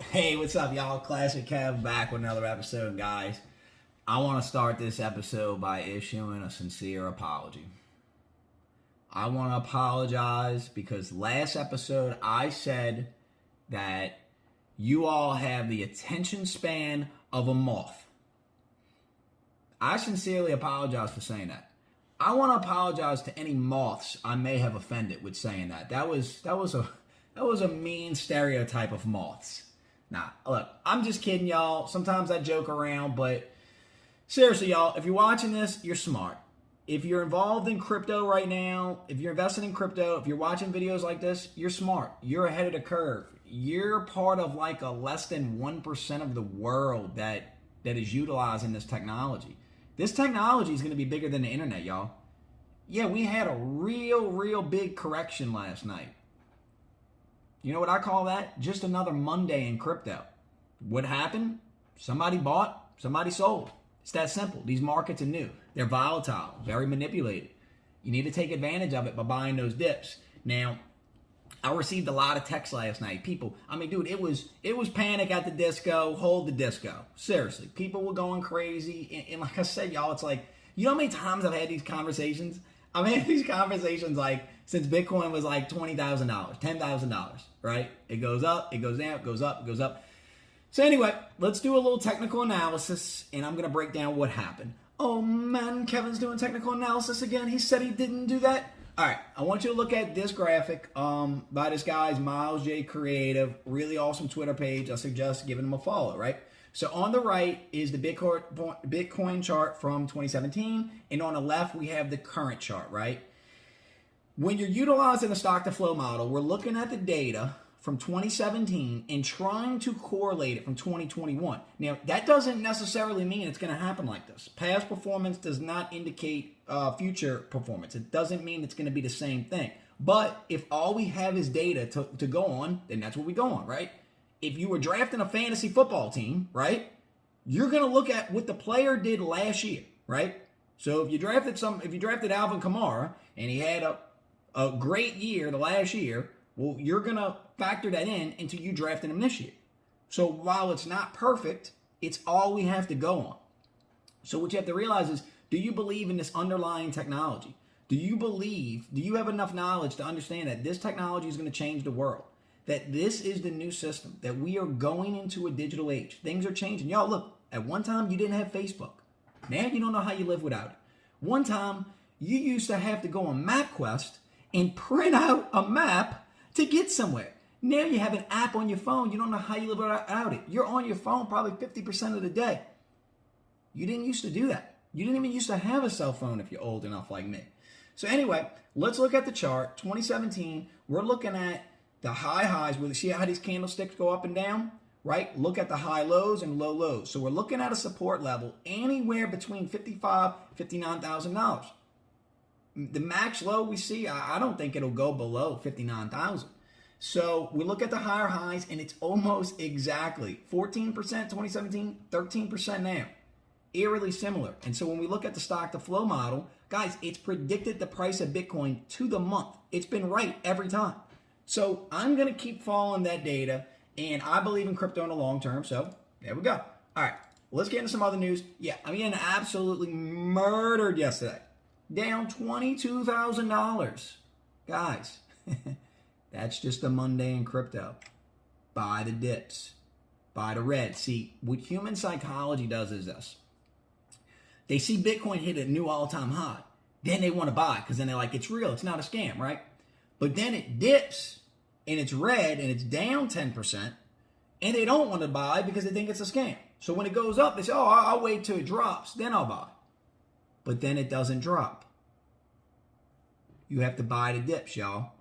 Hey, what's up, y'all? Classic Kev back with another episode, guys. I want to start this episode by issuing a sincere apology. I want to apologize because last episode I said that you all have the attention span of a moth. I sincerely apologize for saying that. I want to apologize to any moths I may have offended with saying that. That was a mean stereotype of moths. Nah, look, I'm just kidding, y'all. Sometimes I joke around, but seriously, y'all, if you're watching this, you're smart. If you're involved in crypto right now, if you're investing in crypto, if you're watching videos like this, you're smart. You're ahead of the curve. You're part of like a less than 1% of the world that is utilizing this technology. This technology is going to be bigger than the internet, y'all. Yeah, we had a real big correction last night. You know what I call that? Just another Monday in crypto. What happened? Somebody bought, somebody sold. It's that simple. These markets are new. They're volatile, very manipulated. You need to take advantage of it by buying those dips. Now, I received a lot of texts last night. People, dude, it was panic at the disco, hold the disco. Seriously, people were going crazy. And like I said, y'all, it's like, you know how many times I've had these conversations? I've had these conversations like since Bitcoin was like $20,000, $10,000, right? It goes up, it goes down, it goes up, it goes up. So anyway, let's do a little technical analysis, and I'm going to break down what happened. Oh man, Kevin's doing technical analysis again. He said he didn't do that. All right, I want you to look at this graphic by this guy's Miles J Creative. Really awesome Twitter page. I suggest giving him a follow, right? So on the right is the Bitcoin chart from 2017, and on the left we have the current chart, right? When you're utilizing the stock to flow model, we're looking at the data from 2017 and trying to correlate it from 2021. Now, that doesn't necessarily mean it's going to happen like this. Past performance does not indicate future performance. It doesn't mean it's going to be the same thing. But if all we have is data to go on, then that's what we go on, right? If you were drafting a fantasy football team, right, you're going to look at what the player did last year, right? So if you drafted Alvin Kamara and he had a great year the last year, well, you're going to factor that in into you drafting him this year. So while it's not perfect, it's all we have to go on. So what you have to realize is, do you believe in this underlying technology? Do you have enough knowledge to understand that this technology is going to change the world? That this is the new system, that we are going into a digital age. Things are changing. Y'all, look, at one time you didn't have Facebook. Now you don't know how you live without it. One time you used to have to go on MapQuest and print out a map to get somewhere. Now you have an app on your phone. You don't know how you live without it. You're on your phone probably 50% of the day. You didn't used to do that. You didn't even used to have a cell phone if you're old enough like me. So anyway, let's look at the chart. 2017, we're looking at the high highs. We'll see how these candlesticks go up and down, right? Look at the high lows and low lows. So we're looking at a support level anywhere between $55,000 and $59,000. The max low we see, I don't think it'll go below 59,000. So we look at the higher highs, and it's almost exactly 14% 2017, 13% now. Eerily similar. And so when we look at the stock to flow model, guys, it's predicted the price of Bitcoin to the month. It's been right every time. So I'm going to keep following that data, and I believe in crypto in the long term. So there we go. All right, let's get into some other news. Yeah, I'm getting absolutely murdered yesterday. Down $22,000. Guys, that's just a Monday in crypto. Buy the dips. Buy the red. See, what human psychology does is this. They see Bitcoin hit a new all-time high. Then they want to buy because then they're like, it's real. It's not a scam, right? But then it dips and it's red and it's down 10%. And they don't want to buy because they think it's a scam. So when it goes up, they say, oh, I'll wait till it drops. Then I'll buy. But then it doesn't drop. You have to buy the dips, y'all.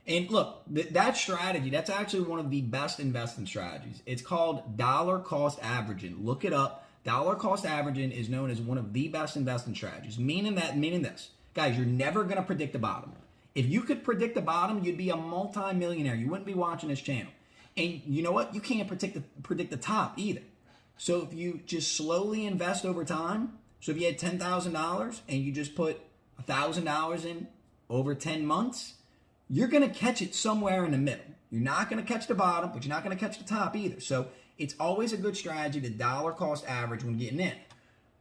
And look, that strategy, that's actually one of the best investing strategies. It's called dollar cost averaging. Look it up. Dollar cost averaging is known as one of the best investing strategies. Meaning this. Guys, you're never going to predict the bottom. If you could predict the bottom, you'd be a multi-millionaire. You wouldn't be watching this channel. And you know what? You can't predict the top either. So if you just slowly invest over time, so if you had $10,000 and you just put $1,000 in over 10 months, you're going to catch it somewhere in the middle. You're not going to catch the bottom, but you're not going to catch the top either. So it's always a good strategy to dollar cost average when getting in.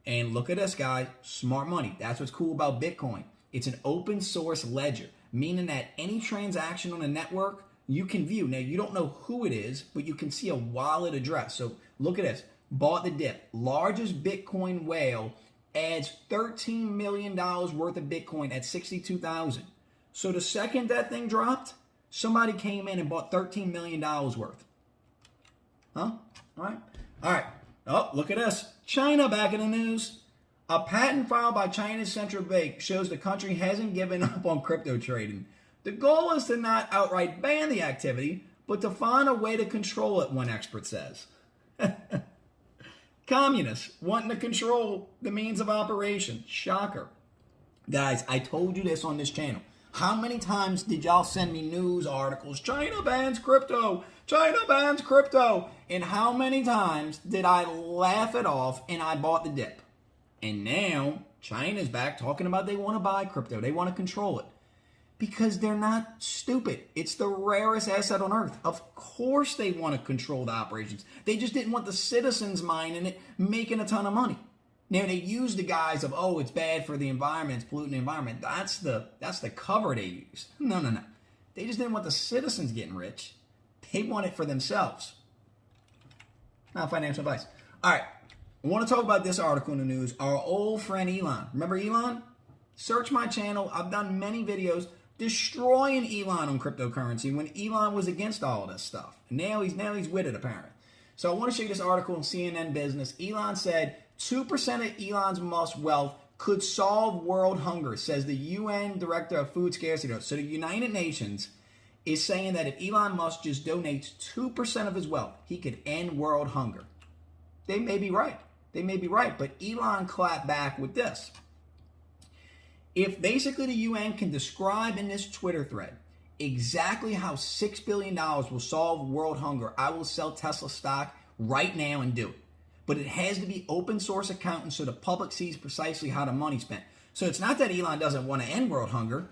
And look at us, guys. Smart money. That's what's cool about Bitcoin. It's an open source ledger, meaning that any transaction on a network you can view. Now, you don't know who it is, but you can see a wallet address. So look at this. Bought the dip. Largest Bitcoin whale adds $13 million worth of Bitcoin at 62,000. So the second that thing dropped, somebody came in and bought $13 million worth. Huh? All right. All right. Oh, look at this. China back in the news. A patent filed by China's central bank shows the country hasn't given up on crypto trading. The goal is to not outright ban the activity, but to find a way to control it, one expert says. Communists wanting to control the means of operation. Shocker. Guys, I told you this on this channel. How many times did y'all send me news articles? China bans crypto. China bans crypto. And how many times did I laugh it off and I bought the dip? And now China's back talking about they want to buy crypto. They want to control it. Because they're not stupid. It's the rarest asset on earth. Of course they want to control the operations. They just didn't want the citizens mining it, making a ton of money. Now they use the guise of, oh, it's bad for the environment, it's polluting the environment. That's the cover they use. No. They just didn't want the citizens getting rich. They want it for themselves. Not financial advice. All right. I want to talk about this article in the news. Our old friend Elon. Remember Elon? Search my channel. I've done many videos destroying Elon on cryptocurrency when Elon was against all of this stuff. And now he's with it, apparently. So I want to show you this article in CNN Business. Elon said 2% of Elon Musk's wealth could solve world hunger, says the UN Director of Food Scarcity. So the United Nations is saying that if Elon Musk just donates 2% of his wealth, he could end world hunger. They may be right. But Elon clapped back with this. If basically the UN can describe in this Twitter thread exactly how $6 billion will solve world hunger, I will sell Tesla stock right now and do it. But it has to be open source accounting so the public sees precisely how the money's spent. So it's not that Elon doesn't want to end world hunger.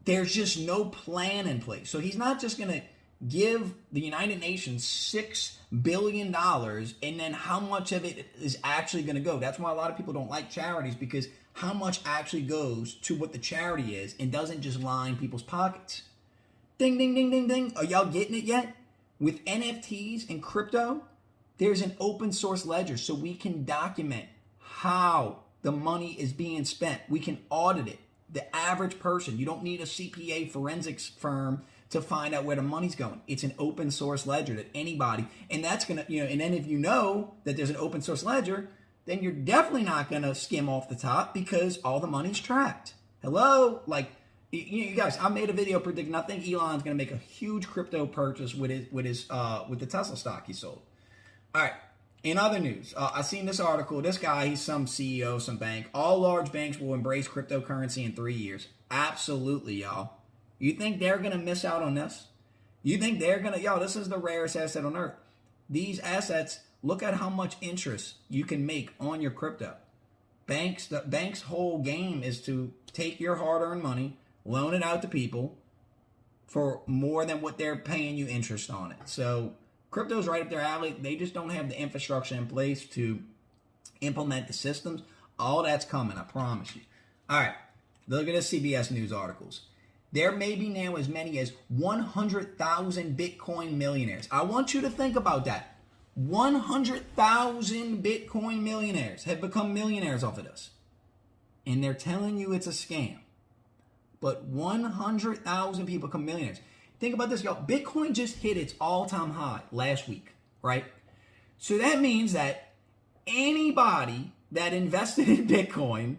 There's just no plan in place. So he's not just going to give the United Nations $6 billion and then how much of it is actually going to go. That's why a lot of people don't like charities, because how much actually goes to what the charity is and doesn't just line people's pockets. Ding, ding, ding, ding, ding. Are y'all getting it yet? With NFTs and crypto, there's an open source ledger so we can document how the money is being spent. We can audit it. The average person, you don't need a CPA forensics firm to find out where the money's going. It's an open source ledger that anybody, and that's going to, and then if you know that there's an open source ledger, then you're definitely not going to skim off the top because all the money's tracked. Hello? Like, you guys, I made a video predicting I think Elon's going to make a huge crypto purchase with the Tesla stock he sold. All right. In other news, I seen this article. This guy, he's some CEO of some bank. All large banks will embrace cryptocurrency in 3 years. Absolutely, y'all. You think they're going to miss out on this? You think they're going to, this is the rarest asset on earth. These assets, look at how much interest you can make on your crypto. The bank's whole game is to take your hard-earned money, loan it out to people for more than what they're paying you interest on it. So crypto's right up their alley. They just don't have the infrastructure in place to implement the systems. All that's coming, I promise you. All right, look at the CBS News articles. There may be now as many as 100,000 Bitcoin millionaires. I want you to think about that. 100,000 Bitcoin millionaires have become millionaires off of this. And they're telling you it's a scam. But 100,000 people become millionaires. Think about this, y'all. Bitcoin just hit its all-time high last week, right? So that means that anybody that invested in Bitcoin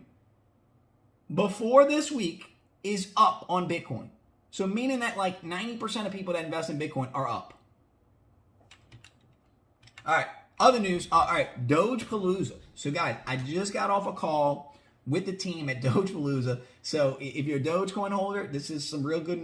before this week is up on Bitcoin. So meaning that like 90% of people that invest in Bitcoin are up. All right, other news. All right, Dogepalooza. So guys, I just got off a call with the team at Dogepalooza. So if you're a Dogecoin holder, this is some real good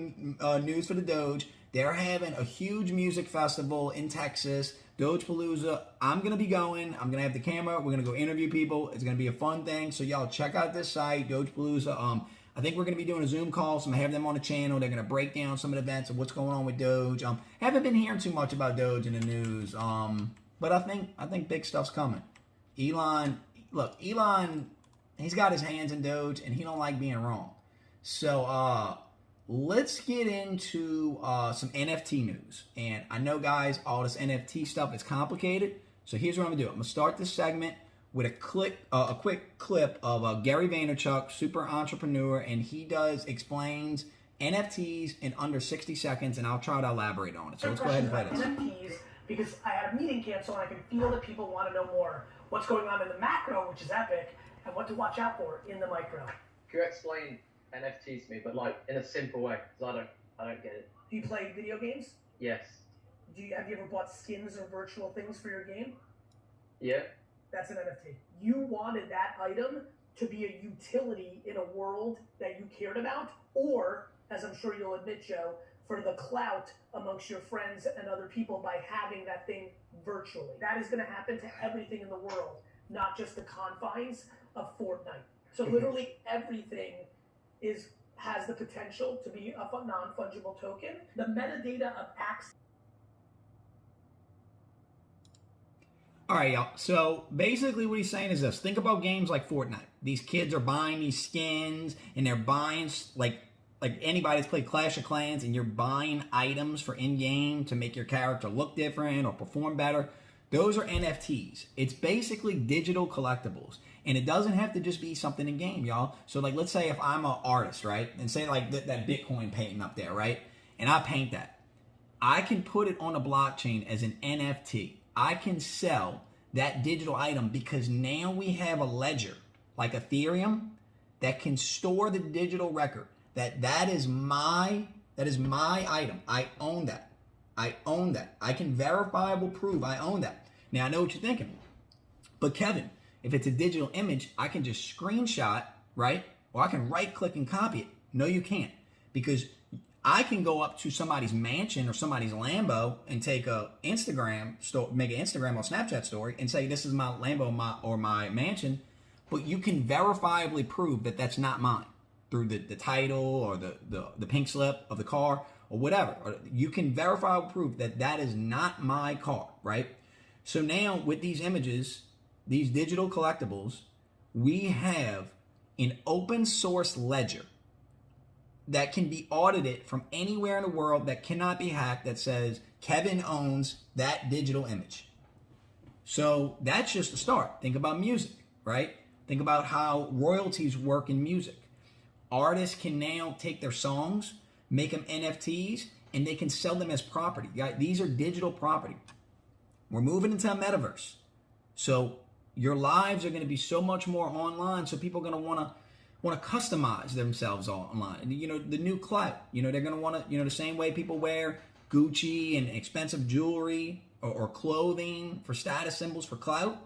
news for the Doge. They're having a huge music festival in Texas, Dogepalooza. I'm going to be going. I'm going to have the camera. We're going to go interview people. It's going to be a fun thing. So y'all check out this site, Dogepalooza. I think we're going to be doing a Zoom call, so I'm going to have them on the channel. They're going to break down some of the events of what's going on with Doge. Haven't been hearing too much about Doge in the news, but I think big stuff's coming. Elon, he's got his hands in Doge, and he don't like being wrong. So let's get into some NFT news. And I know, guys, all this NFT stuff is complicated. So here's what I'm going to do. I'm going to start this segment with a quick clip of Gary Vaynerchuk, super entrepreneur, and he explains NFTs in under 60 seconds, and I'll try to elaborate on it. So let's go ahead and play this. NFTs, because I had a meeting canceled, and I can feel that people want to know more what's going on in the macro, which is epic, and what to watch out for in the micro. Can you explain NFTs to me, but like in a simple way? Because I don't get it. Do you play video games? Yes. Have you ever bought skins or virtual things for your game? Yeah. That's an NFT. You wanted that item to be a utility in a world that you cared about, or, as I'm sure you'll admit, Joe, for the clout amongst your friends and other people by having that thing virtually. That is going to happen to everything in the world, not just the confines of Fortnite. So literally everything has the potential to be a non-fungible token. The metadata of access. All right, y'all. So basically what he's saying is this. Think about games like Fortnite. These kids are buying these skins, and they're buying, like anybody that's played Clash of Clans, and you're buying items for in-game to make your character look different or perform better. Those are NFTs. It's basically digital collectibles. And it doesn't have to just be something in-game, y'all. So, like, let's say if I'm an artist, right? And say, like, that Bitcoin painting up there, right? And I paint that. I can put it on a blockchain as an NFT. I can sell that digital item because now we have a ledger like Ethereum that can store the digital record. That is my item. I own that. I can verifiable prove I own that. Now I know what you're thinking. But Kevin, if it's a digital image, I can just screenshot, right? Or I can right click and copy it. No, you can't. Because I can go up to somebody's mansion or somebody's Lambo and take a make an Instagram or Snapchat story and say, this is my Lambo or my mansion. But you can verifiably prove that that's not mine through the title or the pink slip of the car or whatever. Or you can verifiably prove that that is not my car, right? So now with these images, these digital collectibles, we have an open source ledger that can be audited from anywhere in the world, that cannot be hacked, that says Kevin owns that digital image. So that's just a start. Think about music, right? Think about how royalties work in music. Artists can now take their songs, make them NFTs, and they can sell them as property. These are digital property. We're moving into a metaverse. So your lives are going to be so much more online, so people are going to want to customize themselves online. And, the new clout, they're going to want to, the same way people wear Gucci and expensive jewelry or clothing for status symbols for clout.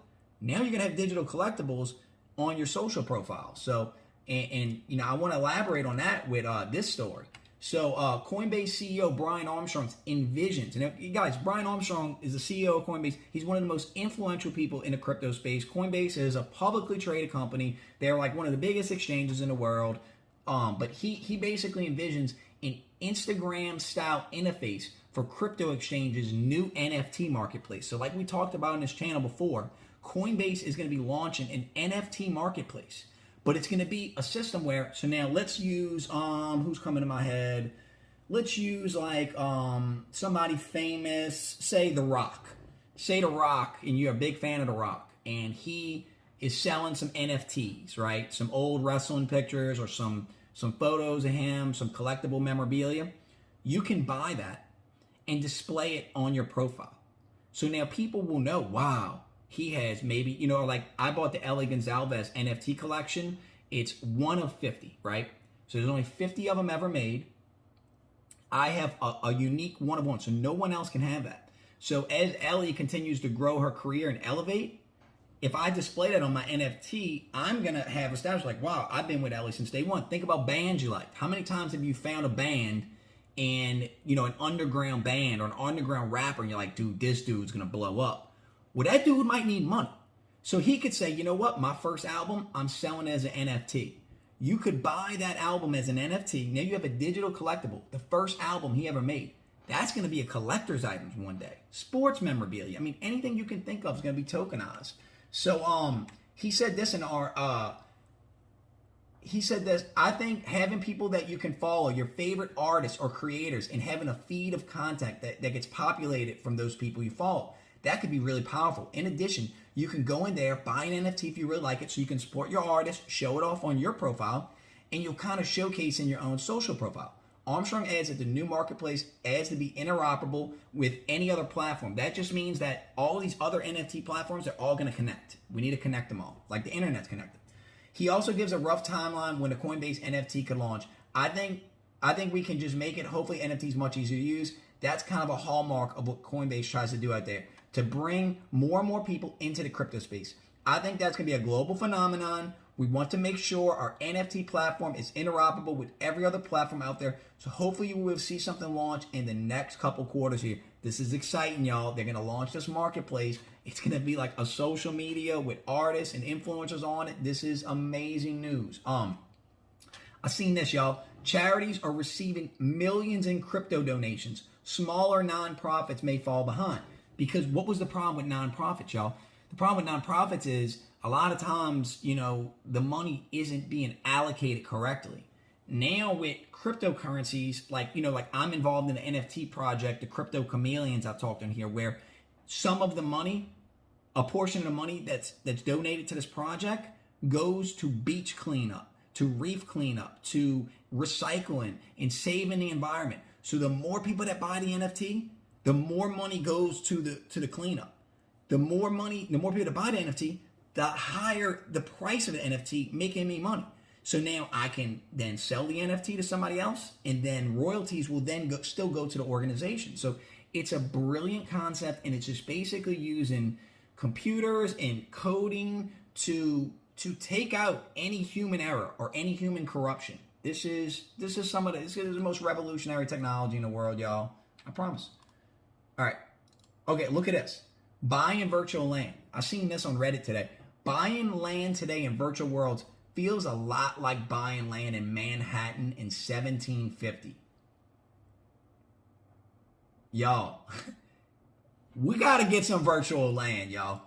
Now you're going to have digital collectibles on your social profile. So, and I want to elaborate on that with this story. So Coinbase CEO Brian Armstrong envisions, and you guys, Brian Armstrong is the CEO of Coinbase. He's one of the most influential people in the crypto space. Coinbase is a publicly traded company. They're like one of the biggest exchanges in the world. But he basically envisions an Instagram-style interface for crypto exchanges' new NFT marketplace. So like we talked about in this channel before, Coinbase is going to be launching an NFT marketplace. But it's going to be a system where, so now let's use, who's coming to my head? Let's use like somebody famous, say The Rock. Say The Rock, and you're a big fan of The Rock, and he is selling some NFTs, right? Some old wrestling pictures or some photos of him, some collectible memorabilia. You can buy that and display it on your profile. So now people will know, wow, he has maybe, like I bought the Ellie Gonzalez NFT collection. It's one of 50, right? So there's only 50 of them ever made. I have a unique one of one, so no one else can have that. So as Ellie continues to grow her career and elevate, if I display that on my NFT, I'm going to have established like, wow, I've been with Ellie since day one. Think about bands you like. How many times have you found a band and, an underground band or an underground rapper, and you're like, dude, this dude's going to blow up. Well, that dude might need money. So he could say, you know what? My first album, I'm selling as an NFT. You could buy that album as an NFT. Now you have a digital collectible, the first album he ever made. That's going to be a collector's item one day. Sports memorabilia. I mean, anything you can think of is going to be tokenized. So he said this in our he said this, I think having people that you can follow, your favorite artists or creators, and having a feed of content that gets populated from those people you follow, that could be really powerful. In addition, you can go in there, buy an NFT if you really like it, so you can support your artist, show it off on your profile, and you'll kind of showcase in your own social profile. Armstrong adds that the new marketplace adds to be interoperable with any other platform. That just means that all these other NFT platforms are all going to connect. We need to connect them all, like the internet's connected. He also gives a rough timeline when the Coinbase NFT could launch. I think we can just make it, hopefully NFTs much easier to use. That's kind of a hallmark of what Coinbase tries to do out there, to bring more and more people into the crypto space. I think that's going to be a global phenomenon. We want to make sure our NFT platform is interoperable with every other platform out there. So hopefully you will see something launch in the next couple quarters here. This is exciting, y'all. They're going to launch this marketplace. It's going to be like a social media with artists and influencers on it. This is amazing news. I seen this, y'all. Charities are receiving millions in crypto donations. Smaller nonprofits may fall behind. Because what was the problem with nonprofits, y'all? The problem with nonprofits is a lot of times, you know, the money isn't being allocated correctly. Now with cryptocurrencies, like I'm involved in the NFT project, the Crypto Chameleons I talked in here, where some of the money, a portion of the money that's donated to this project goes to beach cleanup, to reef cleanup, to recycling and saving the environment. So the more people that buy the NFT, the more money goes to the cleanup. The more people that buy the NFT, the higher the price of the NFT, making me money. So now I can then sell the NFT to somebody else, and then royalties will then still go to the organization. So it's a brilliant concept, and it's just basically using computers and coding to take out any human error or any human corruption. This is the most revolutionary technology in the world, y'all. I promise. All right. Okay, look at this. Buying virtual land. I seen this on Reddit today. Buying land today in virtual worlds feels a lot like buying land in Manhattan in 1750. Y'all, we got to get some virtual land, y'all.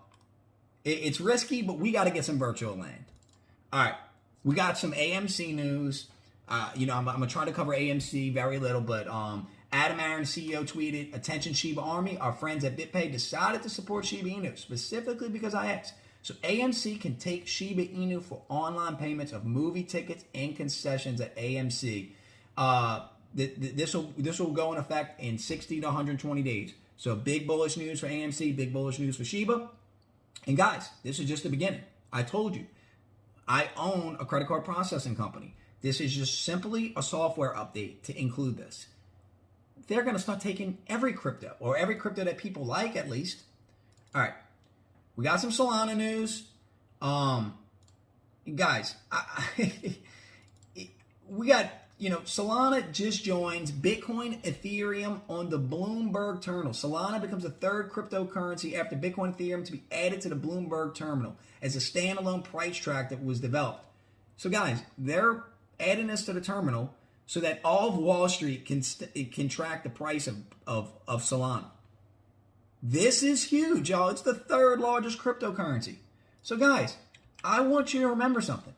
It's risky, but we got to get some virtual land. All right, we got some AMC news. I'm going to try to cover AMC very little, but Adam Aaron, CEO, tweeted, "Attention Shiba Army, our friends at BitPay decided to support Shiba Inu, specifically because I asked. So AMC can take Shiba Inu for online payments of movie tickets and concessions at AMC. This will go in effect in 60 to 120 days. So big bullish news for AMC, big bullish news for Shiba. And guys, this is just the beginning. I told you, I own a credit card processing company. This is just simply a software update to include this. They're going to start taking every crypto, or every crypto that people like at least. All right. We got some Solana news. Guys, we got, Solana just joins Bitcoin, Ethereum on the Bloomberg terminal. Solana becomes the third cryptocurrency after Bitcoin, Ethereum to be added to the Bloomberg terminal as a standalone price track that was developed. So guys, they're adding this to the terminal so that all of Wall Street can track the price of Solana. This is huge, y'all. It's the third largest cryptocurrency. So guys, I want you to remember something.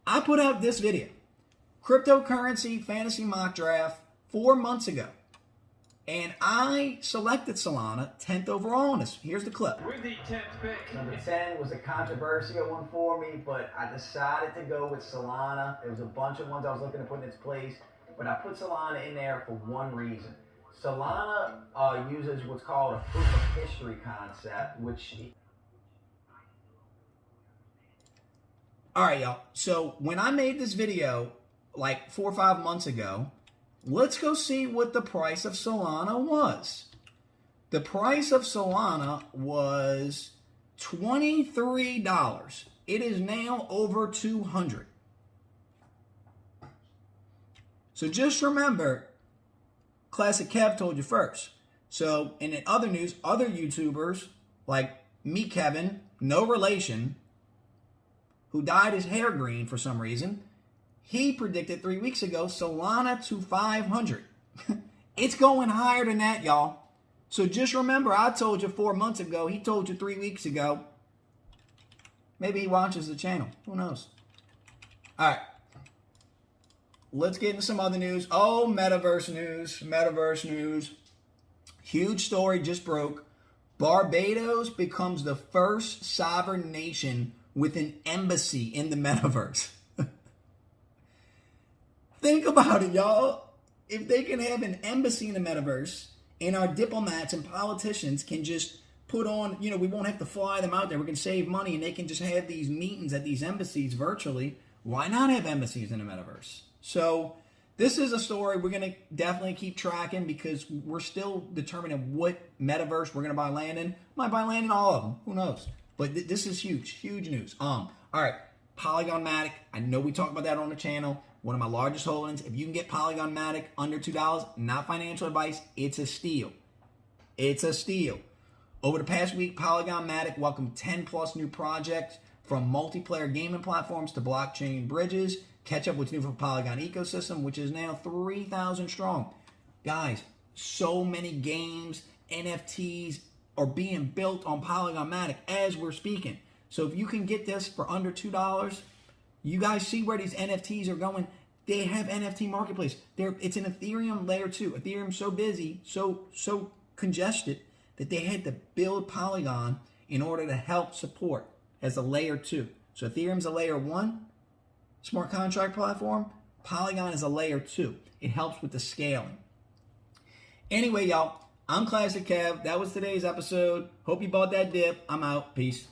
I put out this video, Cryptocurrency Fantasy Mock Draft, 4 months ago. And I selected Solana 10th overall on this. Here's the clip. With the 10th pick. Number 10 was a controversial one for me, but I decided to go with Solana. There was a bunch of ones I was looking to put in its place, but I put Solana in there for one reason. Solana uses what's called a proof of history concept, which... All right, y'all. So when I made this video like 4 or 5 months ago, let's go see what the price of Solana was. The price of Solana was $23. It is now over $200. So just remember, Classic Kev told you first. So, and in other news, other YouTubers like me, Kevin, no relation, who dyed his hair green for some reason, He predicted 3 weeks ago Solana to 500. It's going higher than that, y'all. So just remember, I told you 4 months ago. He told you 3 weeks ago. Maybe he watches the channel. Who knows? All right. Let's get into some other news. Oh, Metaverse news. Metaverse news. Huge story just broke. Barbados becomes the first sovereign nation with an embassy in the Metaverse. Think about it, y'all. If they can have an embassy in the Metaverse and our diplomats and politicians can just put on, we won't have to fly them out there. We can save money and they can just have these meetings at these embassies virtually. Why not have embassies in the Metaverse? So this is a story we're going to definitely keep tracking because we're still determining what Metaverse we're going to buy land in. Might buy land in all of them. Who knows? But this is huge, huge news. All right, Polygon Matic. I know we talked about that on the channel. One of my largest holdings. If you can get Polygon Matic under $2, not financial advice, it's a steal. It's a steal. Over the past week, Polygon Matic welcomed 10 plus new projects from multiplayer gaming platforms to blockchain bridges. Catch up what's new for Polygon ecosystem, which is now 3,000 strong. Guys, so many games, NFTs are being built on Polygon Matic as we're speaking. So if you can get this for under $2, you guys see where these NFTs are going. They have NFT marketplace. It's an Ethereum layer 2. Ethereum's so busy, so congested that they had to build Polygon in order to help support as a layer 2. So Ethereum's a layer 1 smart contract platform. Polygon is a layer 2. It helps with the scaling. Anyway, y'all, I'm Classic Kev. That was today's episode. Hope you bought that dip. I'm out. Peace.